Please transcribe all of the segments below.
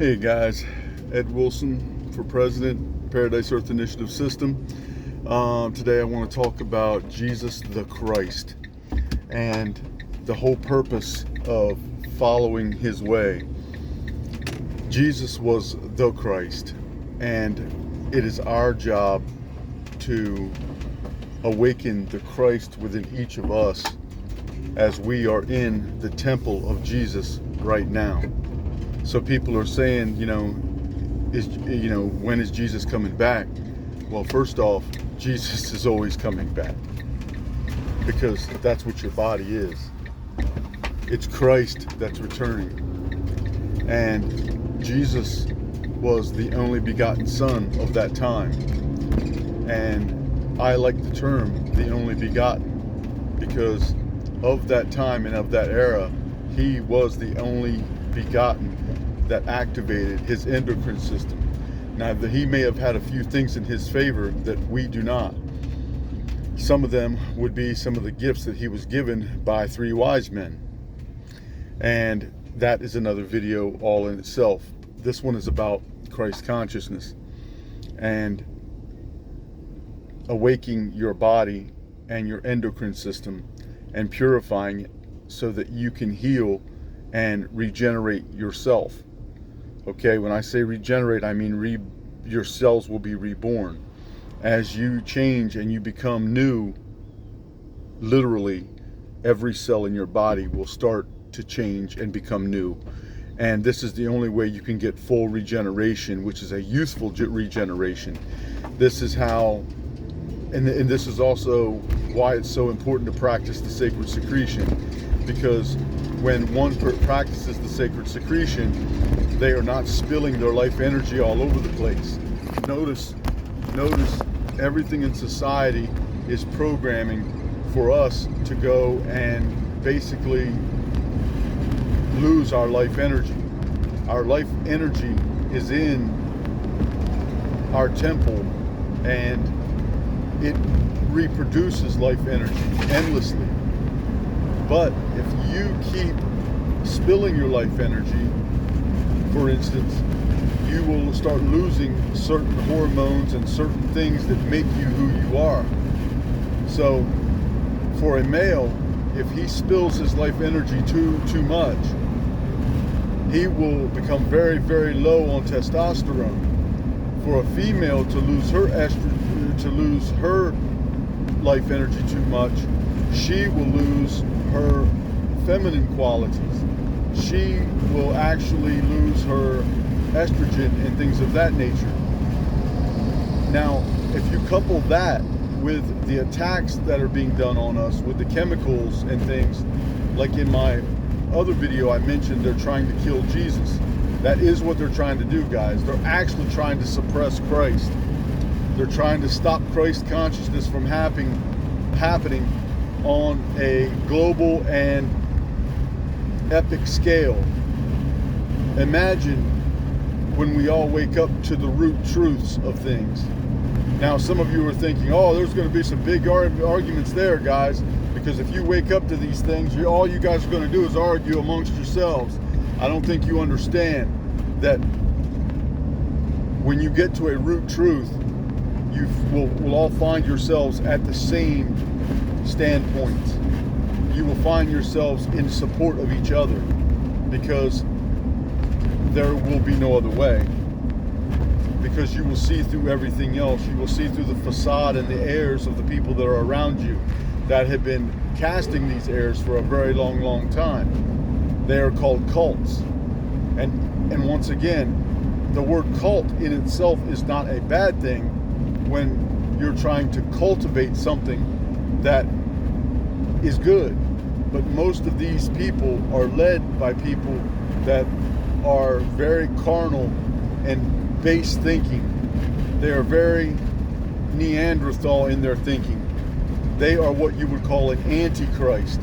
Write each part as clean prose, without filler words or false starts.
Hey guys, Ed Wilson for President, Paradise Earth Initiative System. Today I want to talk about Jesus the Christ and the whole purpose of following his way. Jesus was the Christ, and it is our job to awaken the Christ within each of us as we are in the temple of Jesus right now. So people are saying, when is Jesus coming back? Well, first off, Jesus is always coming back, because that's what your body is. It's Christ that's returning. And Jesus was the only begotten Son of that time. And I like the term the only begotten, because of that time and of that era, he was the only begotten that activated his endocrine system. Now, he may have had a few things in his favor that we do not. Some of them would be some of the gifts that he was given by 3 wise men. And that is another video all in itself. This one is about Christ consciousness and awakening your body and your endocrine system and purifying it so that you can heal and regenerate yourself. Okay, when I say regenerate, I mean your cells will be reborn. As you change and you become new, literally every cell in your body will start to change and become new. And this is the only way you can get full regeneration, which is a youthful regeneration. This is how, and this is also why it's so important to practice the sacred secretion, because when one practices the sacred secretion, they are not spilling their life energy all over the place. Notice everything in society is programming for us to go and basically lose our life energy. Our life energy is in our temple, and it reproduces life energy endlessly. But if you keep spilling your life energy, for instance, you will start losing certain hormones and certain things that make you who you are. So for a male, if he spills his life energy too much, he will become very, very low on testosterone. For a female to lose her estrogen, to lose her life energy too much, she will lose her feminine qualities. She will actually lose her estrogen and things of that nature. Now, if you couple that with the attacks that are being done on us with the chemicals and things, like in my other video I mentioned, they're trying to kill Jesus. That is what they're trying to do, guys. They're actually trying to suppress Christ. They're trying to stop Christ consciousness from happening on a global and epic scale. Imagine when we all wake up to the root truths of things. Now, some of you are thinking, oh, there's going to be some big arguments there, guys, because if you wake up to these things, all you guys are going to do is argue amongst yourselves. I don't think you understand that when you get to a root truth, you will all find yourselves at the same standpoint. You will find yourselves in support of each other, because there will be no other way. Because you will see through everything else. You will see through the facade and the airs of the people that are around you that have been casting these airs for a very long, long time. They are called cults. And once again, the word cult in itself is not a bad thing when you're trying to cultivate something that is good. But most of these people are led by people that are very carnal and base thinking. They are very Neanderthal in their thinking. They are what you would call an antichrist.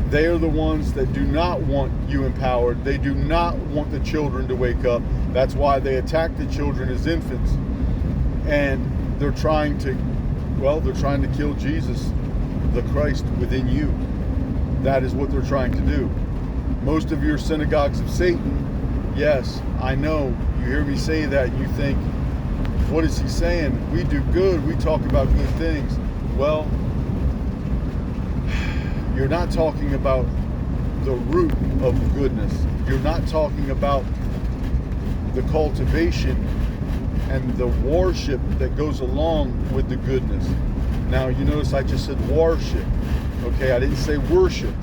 They are the ones that do not want you empowered. They do not want the children to wake up. That's why they attack the children as infants. And they're trying to kill Jesus, the Christ within you. That is what they're trying to do. Most of your synagogues of Satan Yes, I know. You hear me say that and you think, what is he saying? We do good. We talk about good things. Well, you're not talking about the root of goodness. You're not talking about the cultivation and the worship that goes along with the goodness. Now, you notice I just said worship. Okay, I didn't say worship.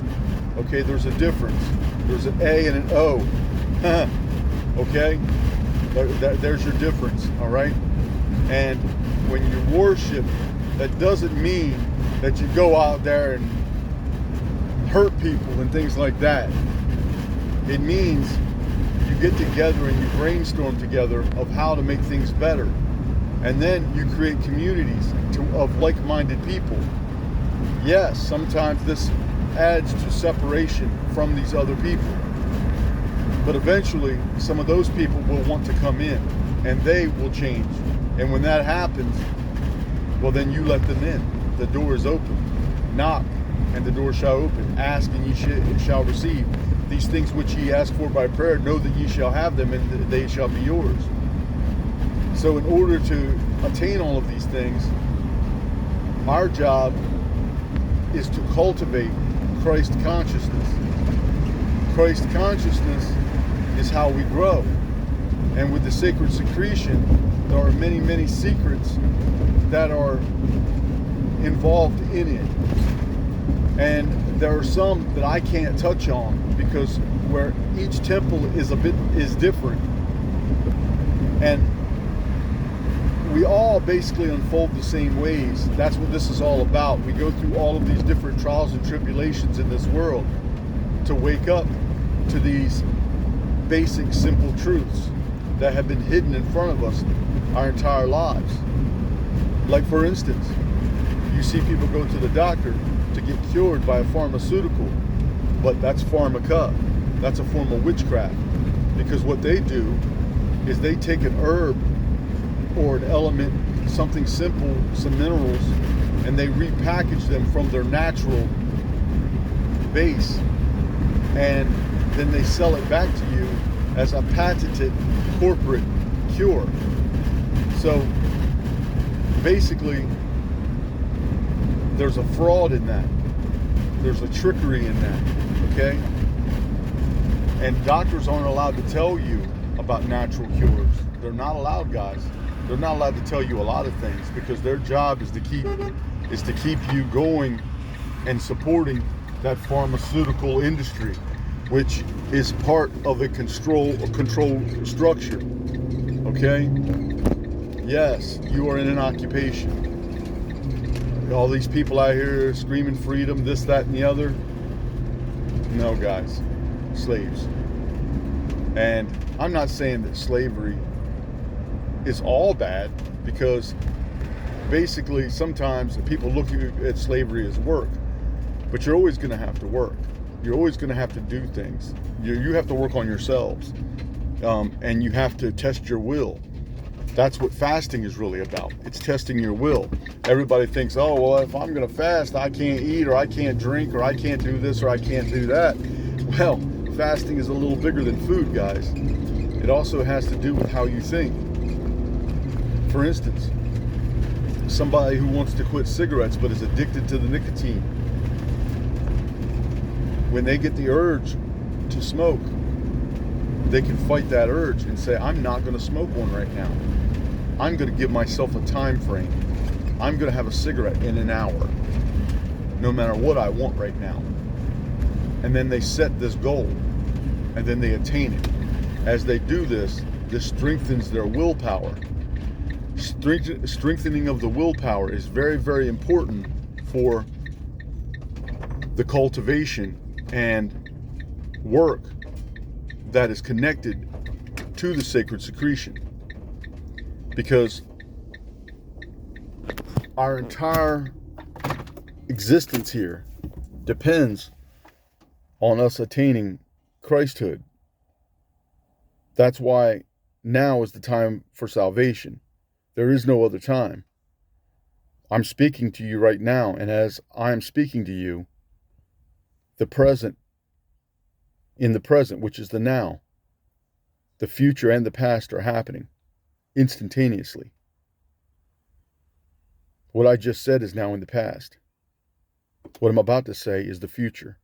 Okay, there's a difference. There's an A and an O. Okay? There's your difference, all right? And when you worship, that doesn't mean that you go out there and hurt people and things like that. It means you get together and you brainstorm together of how to make things better. And then you create communities of like-minded people. Yes, sometimes this adds to separation from these other people. But eventually, some of those people will want to come in and they will change. And when that happens, well, then you let them in. The door is open. Knock, and the door shall open. Ask, and ye shall receive. These things which ye ask for by prayer, know that ye shall have them, and they shall be yours. So in order to attain all of these things, our job is to cultivate Christ consciousness. Christ consciousness is how we grow. And with the sacred secretion, there are many, many secrets that are involved in it. And there are some that I can't touch on because where each temple is different. And we all basically unfold the same ways. That's what this is all about. We go through all of these different trials and tribulations in this world to wake up to these basic, simple truths that have been hidden in front of us our entire lives. Like, for instance, you see people go to the doctor to get cured by a pharmaceutical, but that's pharmaca. That's a form of witchcraft. Because what they do is they take an herb or an element, something simple, some minerals, and they repackage them from their natural base, and then they sell it back to you as a patented corporate cure. So basically, there's a fraud in that. There's a trickery in that, okay? And doctors aren't allowed to tell you about natural cures. They're not allowed, guys. They're not allowed to tell you a lot of things because their job is to keep you going and supporting that pharmaceutical industry, which is part of a control structure. Okay? Yes, you are in an occupation. All these people out here screaming freedom, this, that, and the other. No, guys. Slaves. And I'm not saying that slavery is all bad, because basically sometimes people look at slavery as work, but you're always going to have to work. You're always going to have to do things. You have to work on yourselves, and you have to test your will. That's what fasting is really about. It's testing your will. Everybody thinks, oh, well, if I'm going to fast, I can't eat, or I can't drink, or I can't do this, or I can't do that. Well, fasting is a little bigger than food, guys. It also has to do with how you think. For instance, somebody who wants to quit cigarettes but is addicted to the nicotine, when they get the urge to smoke, they can fight that urge and say, I'm not going to smoke one right now. I'm going to give myself a time frame. I'm going to have a cigarette in an hour, no matter what I want right now. And then they set this goal, and then they attain it. As they do this, this strengthens their willpower. Strengthening of the willpower is very, very important for the cultivation and work that is connected to the sacred secretion. Because our entire existence here depends on us attaining Christhood. That's why now is the time for salvation. There is no other time. I'm speaking to you right now, and as I am speaking to you, in the present, which is the now, The future and the past are happening instantaneously. What I just said is now in the past. What I'm about to say is the future.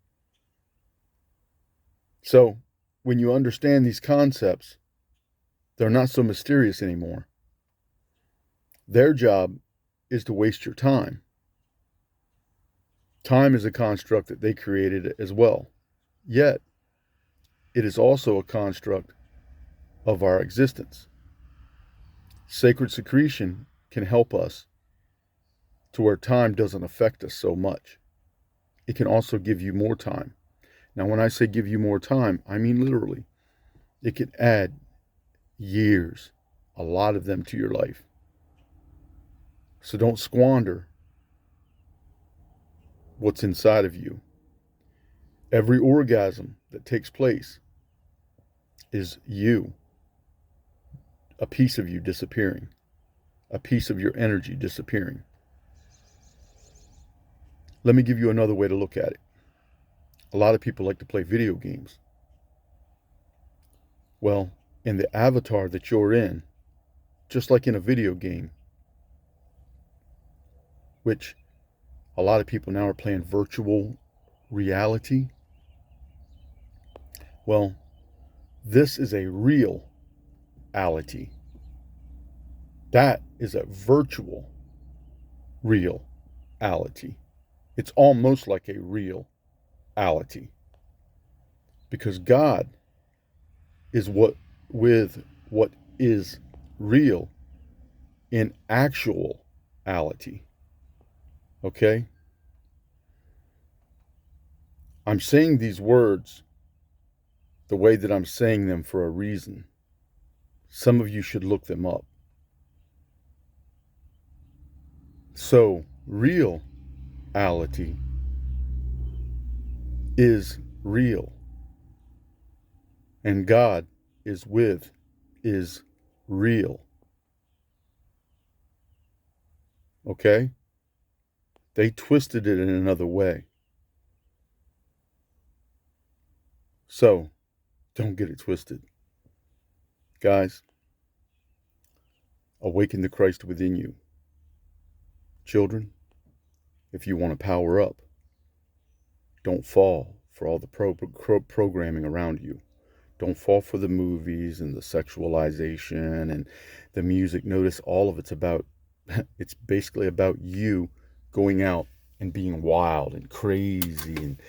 So, when you understand these concepts, they're not so mysterious anymore. Their job is to waste your time. Time is a construct that they created as well. Yet, it is also a construct of our existence. Sacred secretion can help us to where time doesn't affect us so much. It can also give you more time. Now, when I say give you more time, I mean literally. It can add years, a lot of them, to your life. So don't squander what's inside of you. Every orgasm that takes place is you, a piece of you disappearing, a piece of your energy disappearing. Let me give you another way to look at it. A lot of people like to play video games. Well, in the avatar that you're in, just like in a video game, which a lot of people now are playing virtual reality. Well, this is a reality. That is a virtual reality. It's almost like a reality. Because God is what is real in actuality. Okay? I'm saying these words the way that I'm saying them for a reason. Some of you should look them up. So, reality is real. And God is real. Okay? They twisted it in another way. So, don't get it twisted. Guys, awaken the Christ within you. Children, if you want to power up, don't fall for all the programming around you. Don't fall for the movies and the sexualization and the music. Notice all of it's basically about you going out and being wild and crazy and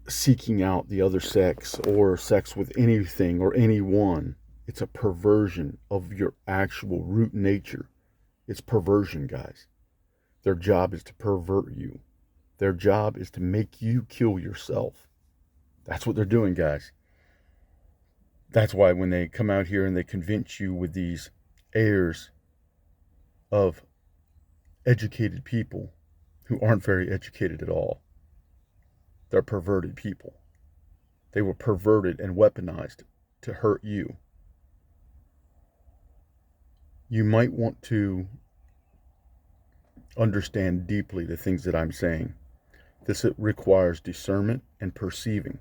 seeking out the other sex or sex with anything or anyone. It's a perversion of your actual root nature. It's perversion, guys. Their job is to pervert you. Their job is to make you kill yourself. That's what they're doing, guys. That's why when they come out here and they convince you with these airs of educated people who aren't very educated at all, they're perverted people. They were perverted and weaponized to hurt you. You might want to understand deeply the things that I'm saying. This requires discernment and perceiving.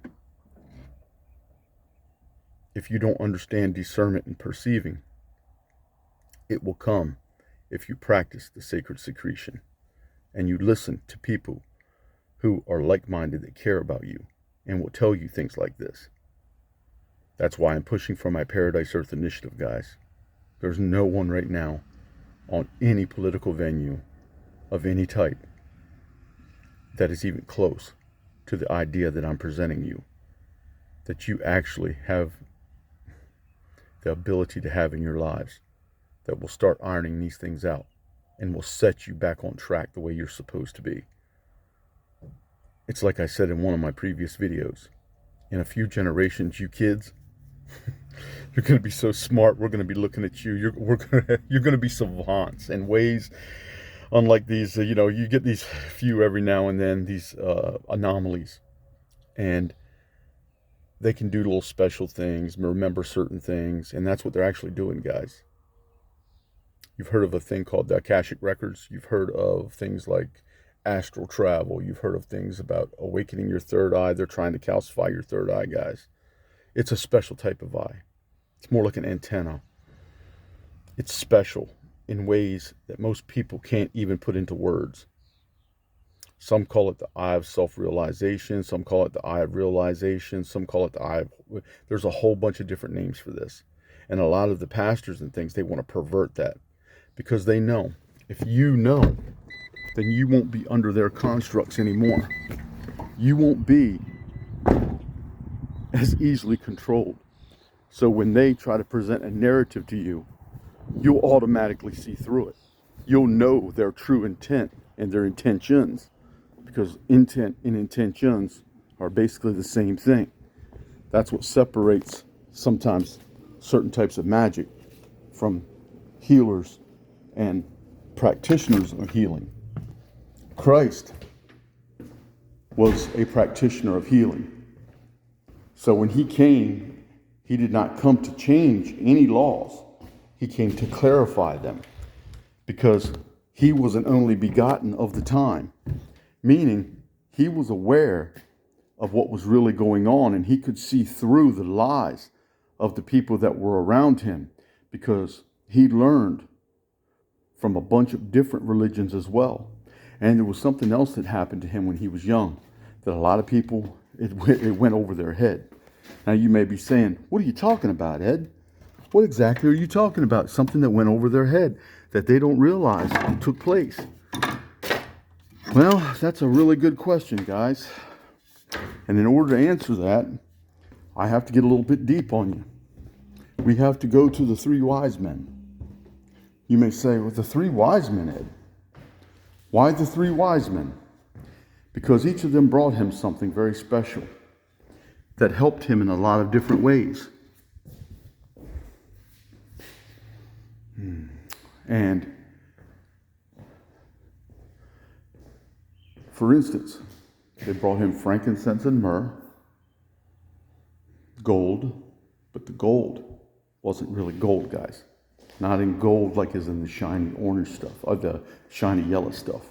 If you don't understand discernment and perceiving, it will come if you practice the sacred secretion and you listen to people who are like-minded, that care about you and will tell you things like this. That's why I'm pushing for my Paradise Earth initiative, guys. There's no one right now on any political venue of any type that is even close to the idea that I'm presenting you, that you actually have the ability to have in your lives, that will start ironing these things out and will set you back on track the way you're supposed to be. It's like I said in one of my previous videos. In a few generations, you kids, you're going to be so smart. We're going to be looking at you. You're going to be savants in ways unlike these. You get these few every now and then, these anomalies, and they can do little special things, remember certain things, and that's what they're actually doing, guys. You've heard of a thing called the Akashic Records. You've heard of things like astral travel. You've heard of things about awakening your third eye. They're trying to calcify your third eye, guys. It's a special type of eye. It's more like an antenna. It's special in ways that most people can't even put into words. Some call it the eye of self-realization. Some call it the eye of realization. Some call it the eye of... There's a whole bunch of different names for this. And a lot of the pastors and things, they want to pervert that. Because they know, if you know, then you won't be under their constructs anymore. You won't be as easily controlled. So when they try to present a narrative to you, you'll automatically see through it. You'll know their true intent and their intentions, because intent and intentions are basically the same thing. That's what separates sometimes certain types of magic from healers and practitioners of healing. Christ was a practitioner of healing. So when he came, he did not come to change any laws. He came to clarify them, because he was an only begotten of the time, meaning he was aware of what was really going on, and he could see through the lies of the people that were around him, because he learned from a bunch of different religions as well. And there was something else that happened to him when he was young that a lot of people, it went over their head. Now you may be saying, what are you talking about, Ed? What exactly are you talking about? Something that went over their head that they don't realize it took place. Well, that's a really good question, guys. And in order to answer that, I have to get a little bit deep on you. We have to go to the three wise men. You may say, well, the three wise men, Ed. Why the three wise men? Because each of them brought him something very special that helped him in a lot of different ways. And for instance, they brought him frankincense and myrrh, gold, but the gold wasn't really gold, guys. Not in gold like is in the shiny orange stuff, or the shiny yellow stuff.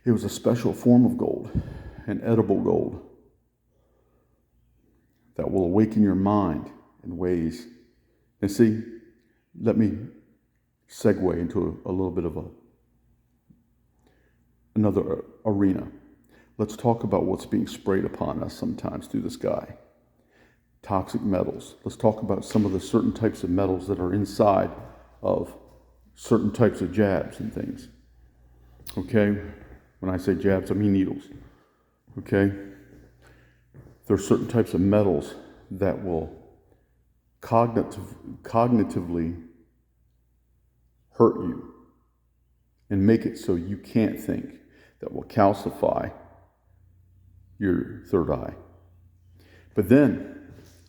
It was a special form of gold, an edible gold, that will awaken your mind in ways. And see, let me segue into a little bit of another arena. Let's talk about what's being sprayed upon us sometimes through the sky. Toxic metals. Let's talk about some of the certain types of metals that are inside of certain types of jabs and things. Okay? When I say jabs, I mean needles. Okay? There are certain types of metals that will cognitively hurt you and make it so you can't think, that will calcify your third eye. But then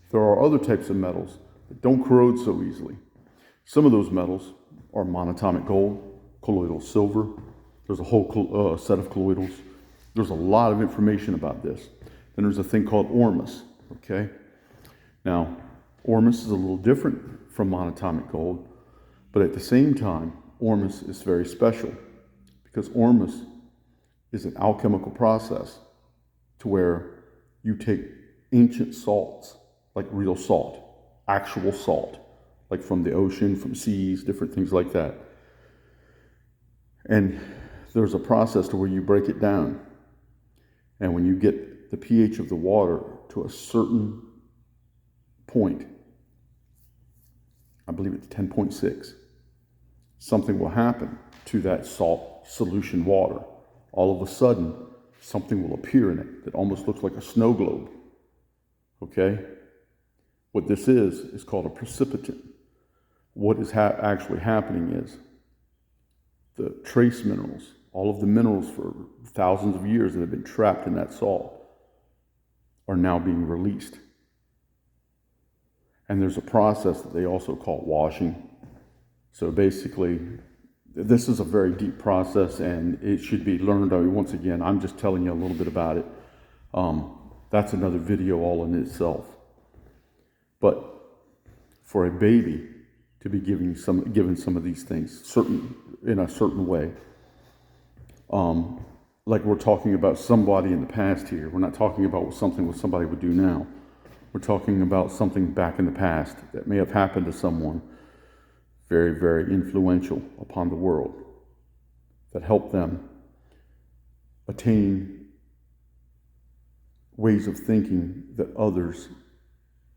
there are other types of metals that don't corrode so easily. Some of those metals are monatomic gold, colloidal silver. There's a whole set of colloidals. There's a lot of information about this. Then there's a thing called ormus, okay? Now, ormus is a little different from monatomic gold, but at the same time, ormus is very special, because ormus is an alchemical process to where you take ancient salts, like real salt, actual salt, like from the ocean, from seas, different things like that. And there's a process to where you break it down. And when you get the pH of the water to a certain point, I believe it's 10.6, something will happen to that salt solution water. All of a sudden, something will appear in it that almost looks like a snow globe. Okay? What this is called a precipitant. What is actually happening is the trace minerals, all of the minerals for thousands of years that have been trapped in that salt, are now being released. And there's a process that they also call washing. So basically, this is a very deep process, and it should be learned. Once again, I'm just telling you a little bit about it. That's another video all in itself. But for a baby to be given some of these things in a certain way, like we're talking about somebody in the past here. We're not talking about something what somebody would do now. We're talking about something back in the past that may have happened to someone very, very influential upon the world that helped them attain ways of thinking that others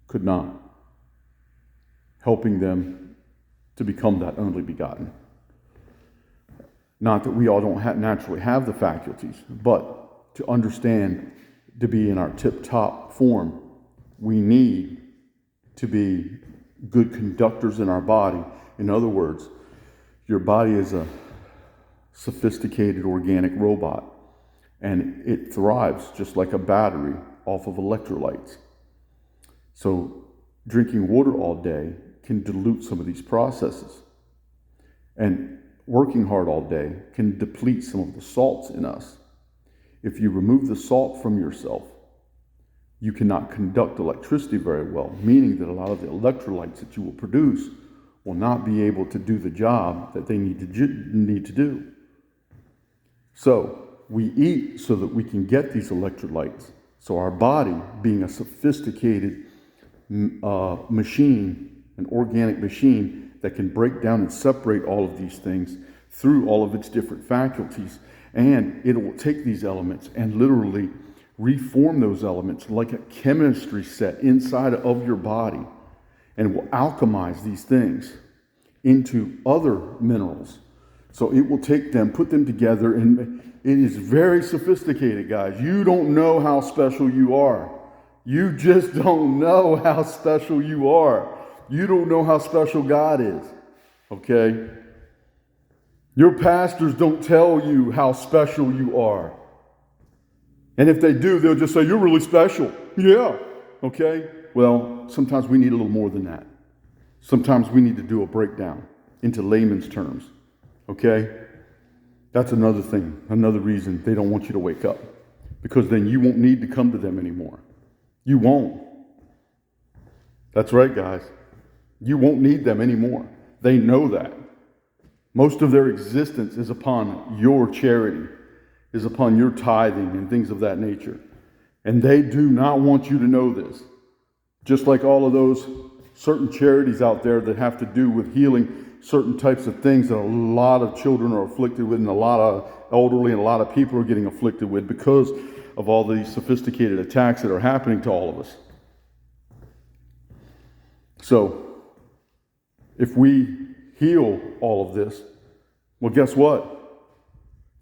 could not, helping them to become that only begotten. Not that we all don't naturally have the faculties, but to understand, to be in our tip-top form, we need to be good conductors in our body. In other words, your body is a sophisticated organic robot, and it thrives just like a battery off of electrolytes. So drinking water all day can dilute some of these processes. And working hard all day can deplete some of the salts in us. If you remove the salt from yourself, you cannot conduct electricity very well, meaning that a lot of the electrolytes that you will produce will not be able to do the job that they need to do. So we eat so that we can get these electrolytes. So our body, being a sophisticated machine, an organic machine that can break down and separate all of these things through all of its different faculties, and it will take these elements and literally reform those elements like a chemistry set inside of your body, and will alchemize these things into other minerals. So it will take them, put them together, and it is very sophisticated, guys. You don't know how special you are. You just don't know how special you are. You don't know how special God is, okay? Your pastors don't tell you how special you are. And if they do, they'll just say, you're really special. Yeah, okay? Well, sometimes we need a little more than that. Sometimes we need to do a breakdown into layman's terms, okay? That's another thing, another reason they don't want you to wake up. Because then you won't need to come to them anymore. You won't. That's right, guys. You won't need them anymore. They know that. Most of their existence is upon your charity, is upon your tithing and things of that nature. And they do not want you to know this. Just like all of those certain charities out there that have to do with healing certain types of things that a lot of children are afflicted with, and a lot of elderly and a lot of people are getting afflicted with because of all these sophisticated attacks that are happening to all of us. So, if we heal all of this, well, guess what?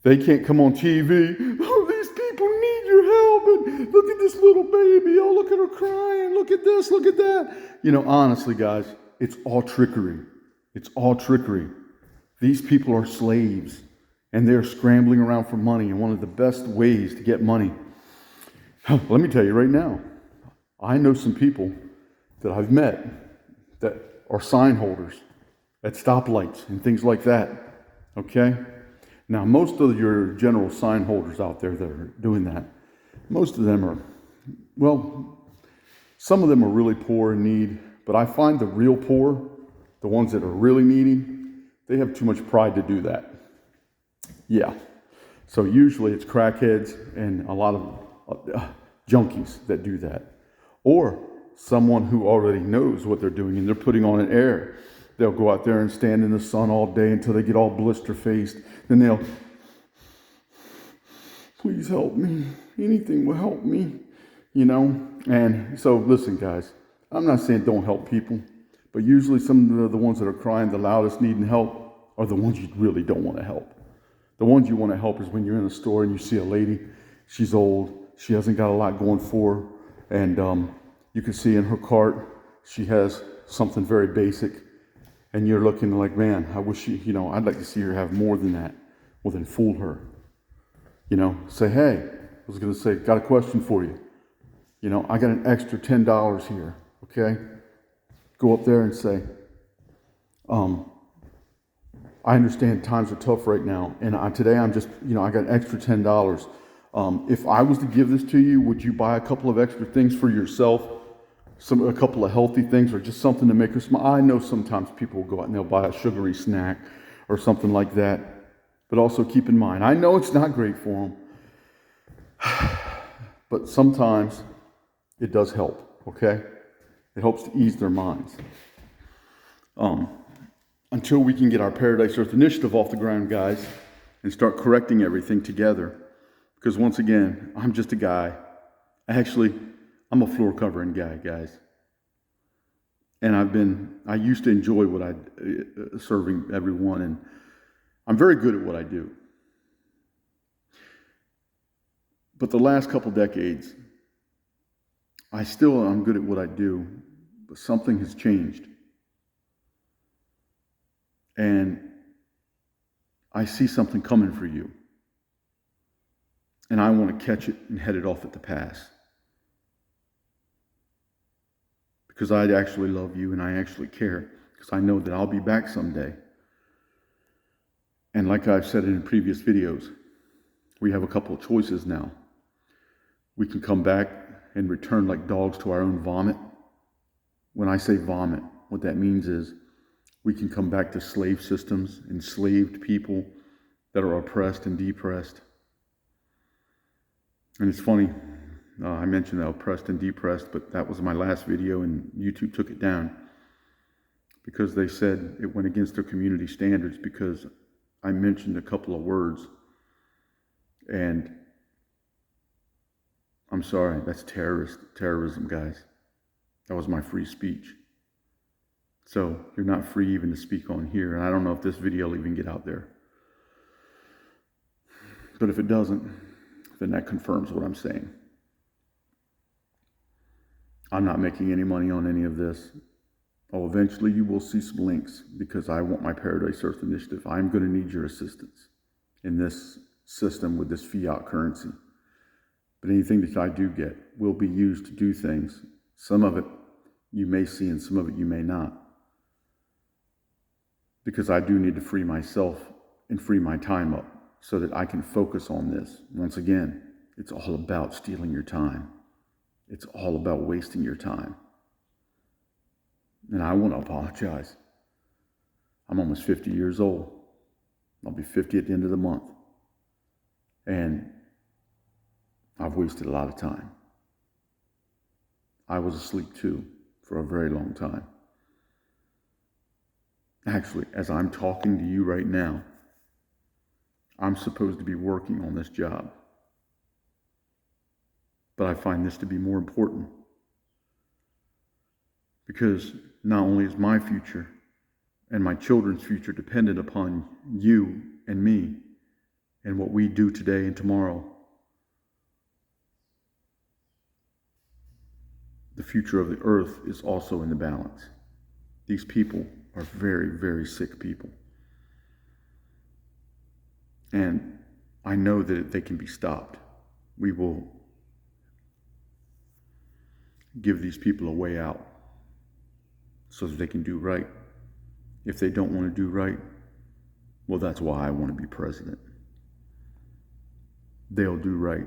They can't come on TV. Oh, these people need your help. And look at this little baby. Oh, look at her crying. Look at this. Look at that. You know, honestly, guys, it's all trickery. It's all trickery. These people are slaves, and they're scrambling around for money. And one of the best ways to get money, let me tell you right now, I know some people that I've met that are sign holders at stoplights and things like that, okay? Now, most of your general sign holders out there that are doing that, most of them are, well, some of them are really poor in need, but I find the real poor, the ones that are really needy, they have too much pride to do that. Yeah. So usually it's crackheads and a lot of junkies that do that. Or someone who already knows what they're doing and they're putting on an air. They'll go out there and stand in the sun all day until they get all blister-faced. Then they'll, please help me. Anything will help me, you know. And so listen, guys, I'm not saying don't help people, but usually some of the ones that are crying the loudest needing help are the ones you really don't want to help. The ones you want to help is when you're in a store and you see a lady, she's old, she hasn't got a lot going for her, and you can see in her cart, she has something very basic, and you're looking like, man, I wish she, you know, I'd like to see her have more than that. Well, then fool her. You know, say, hey, I was going to say, got a question for you. You know, I got an extra $10 here, okay? Go up there and say, I understand times are tough right now, and today I'm just, you know, I got an extra $10. If I was to give this to you, would you buy a couple of extra things for yourself? A couple of healthy things, or just something to make her smile? I know sometimes people will go out and they'll buy a sugary snack or something like that. But also keep in mind, I know it's not great for them, But sometimes it does help, okay? It helps to ease their minds. Until we can get our Paradise Earth Initiative off the ground, guys, and start correcting everything together. Because once again, I'm just a guy. Actually, I'm a floor covering guy, guys. And I used to enjoy what serving everyone, and I'm very good at what I do. But the last couple decades, I'm good at what I do, but something has changed. And I see something coming for you. And I want to catch it and head it off at the pass. Because I actually love you and I actually care. Because I know that I'll be back someday. And like I've said in previous videos, we have a couple of choices now. We can come back and return like dogs to our own vomit. When I say vomit, what that means is we can come back to slave systems, enslaved people that are oppressed and depressed. And it's funny, I mentioned that oppressed and depressed, but that was my last video and YouTube took it down because they said it went against their community standards because I mentioned a couple of words. And I'm sorry, that's terrorism, guys. That was my free speech. So you're not free even to speak on here. And I don't know if this video will even get out there. But if it doesn't, then that confirms what I'm saying. I'm not making any money on any of this. Oh, eventually you will see some links because I want my Paradise Earth Initiative. I'm going to need your assistance in this system with this fiat currency. But anything that I do get will be used to do things. Some of it you may see and some of it you may not. Because I do need to free myself and free my time up so that I can focus on this. Once again, it's all about stealing your time. It's all about wasting your time. And I want to apologize. I'm almost 50 years old. I'll be 50 at the end of the month. And I've wasted a lot of time. I was asleep too for a very long time. Actually, as I'm talking to you right now, I'm supposed to be working on this job. But I find this to be more important. Because not only is my future and my children's future dependent upon you and me and what we do today and tomorrow, the future of the earth is also in the balance. These people are very, very sick people. And I know that they can be stopped. We will give these people a way out so that they can do right. If they don't want to do right, well, that's why I want to be president. They'll do right.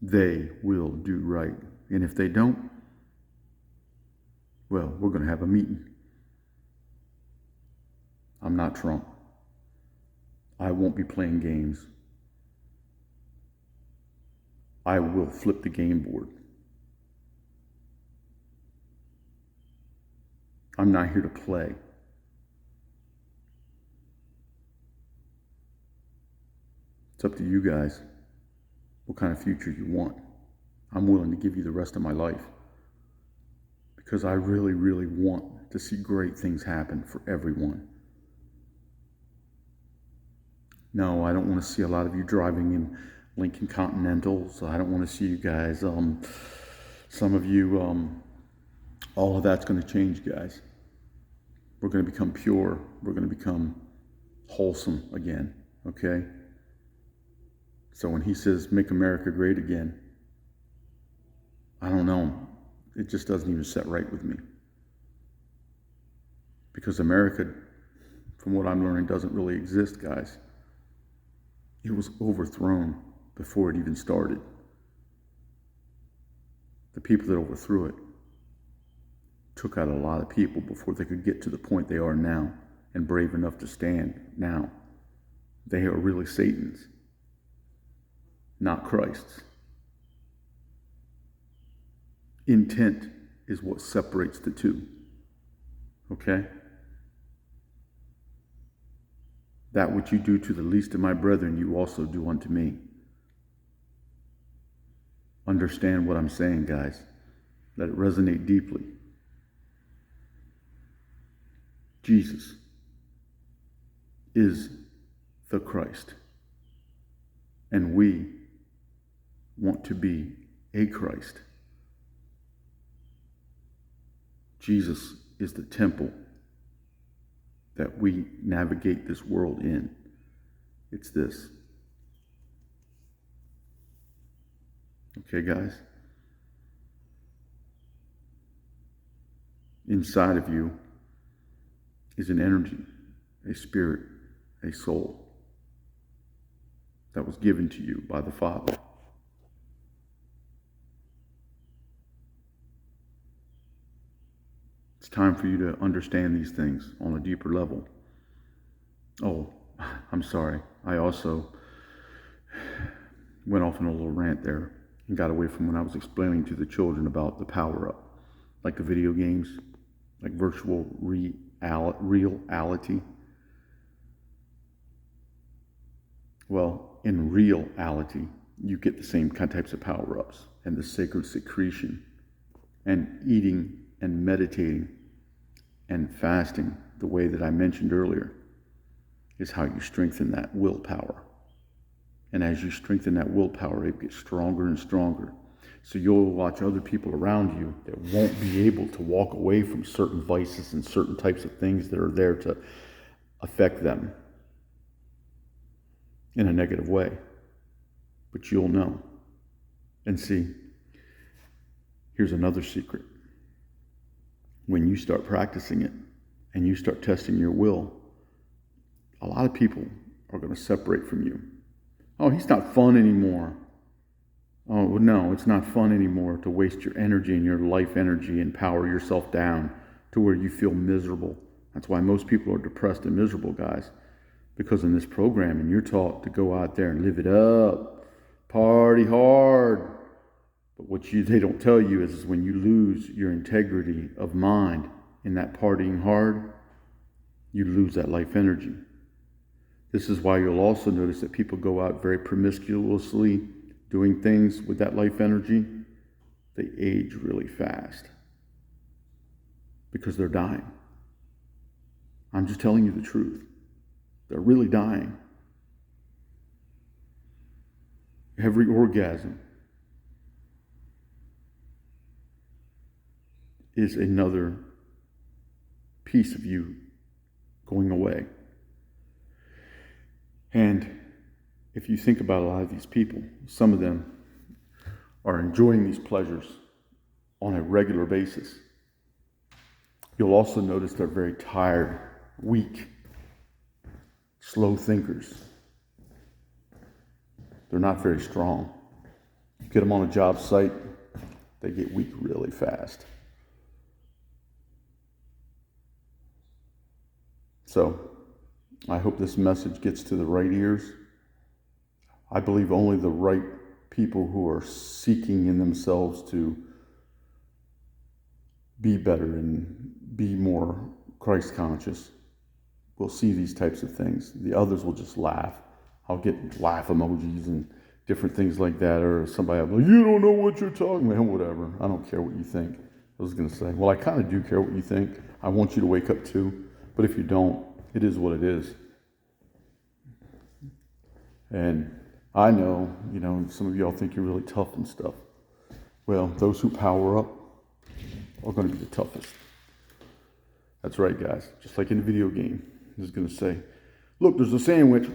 They will do right. And if they don't, well, we're going to have a meeting. I'm not Trump. I won't be playing games. I will flip the game board. I'm not here to play. It's up to you guys what kind of future you want. I'm willing to give you the rest of my life because I really, really want to see great things happen for everyone. No, I don't want to see a lot of you driving in Lincoln Continentals. I don't want to see you guys, some of you, all of that's going to change, guys. We're going to become pure. We're going to become wholesome again, okay? So when he says, make America great again, I don't know. It just doesn't even set right with me. Because America, from what I'm learning, doesn't really exist, guys. It was overthrown before it even started. The people that overthrew it took out a lot of people before they could get to the point they are now and brave enough to stand now. They are really Satan's. not Christ's. Intent is what separates the two. Okay? That which you do to the least of my brethren, you also do unto me. Understand what I'm saying, guys. Let it resonate deeply. Jesus is the Christ. And we want to be a Christ. Jesus is the temple that we navigate this world in. It's this. Okay, guys? Inside of you is an energy, a spirit, a soul that was given to you by the Father. It's time for you to understand these things on a deeper level. Oh, I'm sorry. I also went off on a little rant there and got away from when I was explaining to the children about the power-up, like the video games, like virtual reality. Well, in reality, you get the same types of power-ups and the sacred secretion and eating and meditating and fasting, the way that I mentioned earlier, is how you strengthen that willpower. And as you strengthen that willpower, it gets stronger and stronger. So you'll watch other people around you that won't be able to walk away from certain vices and certain types of things that are there to affect them in a negative way. But you'll know. And see, here's another secret. When you start practicing it and you start testing your will, a lot of people are going to separate from you. Oh, he's not fun anymore. Oh, no, it's not fun anymore to waste your energy and your life energy and power yourself down to where you feel miserable. That's why most people are depressed and miserable, guys. Because in this programming, you're taught to go out there and live it up, party hard. But what they don't tell you is when you lose your integrity of mind in that partying hard, you lose that life energy. This is why you'll also notice that people go out very promiscuously doing things with that life energy. They age really fast because they're dying. I'm just telling you the truth. They're really dying. Every orgasm is another piece of you going away. And if you think about a lot of these people, some of them are enjoying these pleasures on a regular basis. You'll also notice they're very tired, weak, slow thinkers. They're not very strong. You get them on a job site, they get weak really fast. So, I hope this message gets to the right ears. I believe only the right people who are seeking in themselves to be better and be more Christ conscious will see these types of things. The others will just laugh. I'll get laugh emojis and different things like that, or somebody will be like, you don't know what you're talking about, whatever. I don't care what you think. I was going to say, well, I kind of do care what you think. I want you to wake up too. But if you don't, it is what it is. And I know, some of y'all think you're really tough and stuff. Well, those who power up are going to be the toughest. That's right, guys. Just like in a video game. He's going to say, look, there's a sandwich.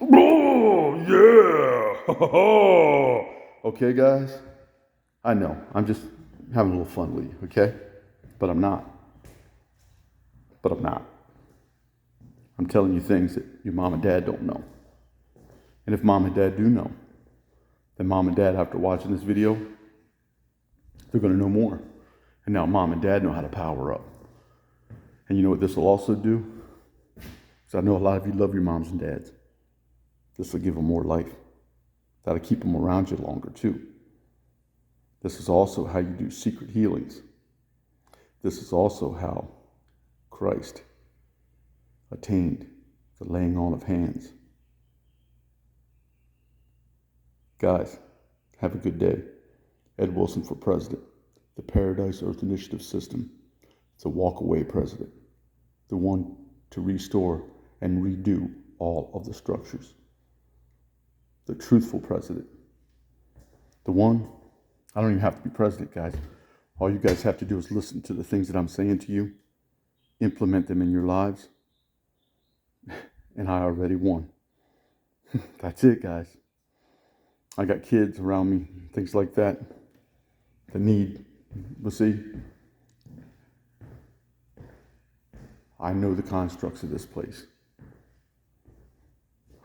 Oh, yeah. Okay, guys? I know. I'm just having a little fun with you, okay? But I'm not. I'm telling you things that your mom and dad don't know. And if mom and dad do know, then mom and dad, after watching this video, they're going to know more. And now mom and dad know how to power up. And you know what this will also do? Because I know a lot of you love your moms and dads. This will give them more life. That'll keep them around you longer too. This is also how you do secret healings. This is also how Christ attained the laying on of hands. Guys, have a good day. Ed Wilson for president. The Paradise Earth Initiative system. It's a walk-away president. The one to restore and redo all of the structures. The truthful president. The one, I don't even have to be president, guys. All you guys have to do is listen to the things that I'm saying to you, implement them in your lives, and I already won. That's it, guys. I got kids around me, things like that, that need, but see, I know the constructs of this place.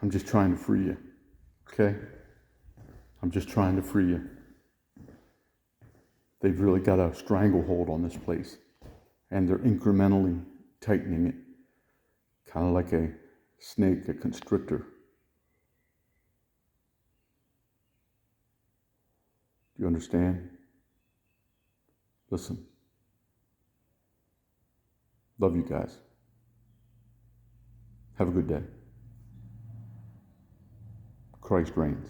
I'm just trying to free you, okay? I'm just trying to free you. They've really got a stranglehold on this place, and they're incrementally tightening it, kind of like a snake, a constrictor. Do you understand? Listen. Love you guys. Have a good day. Christ reigns.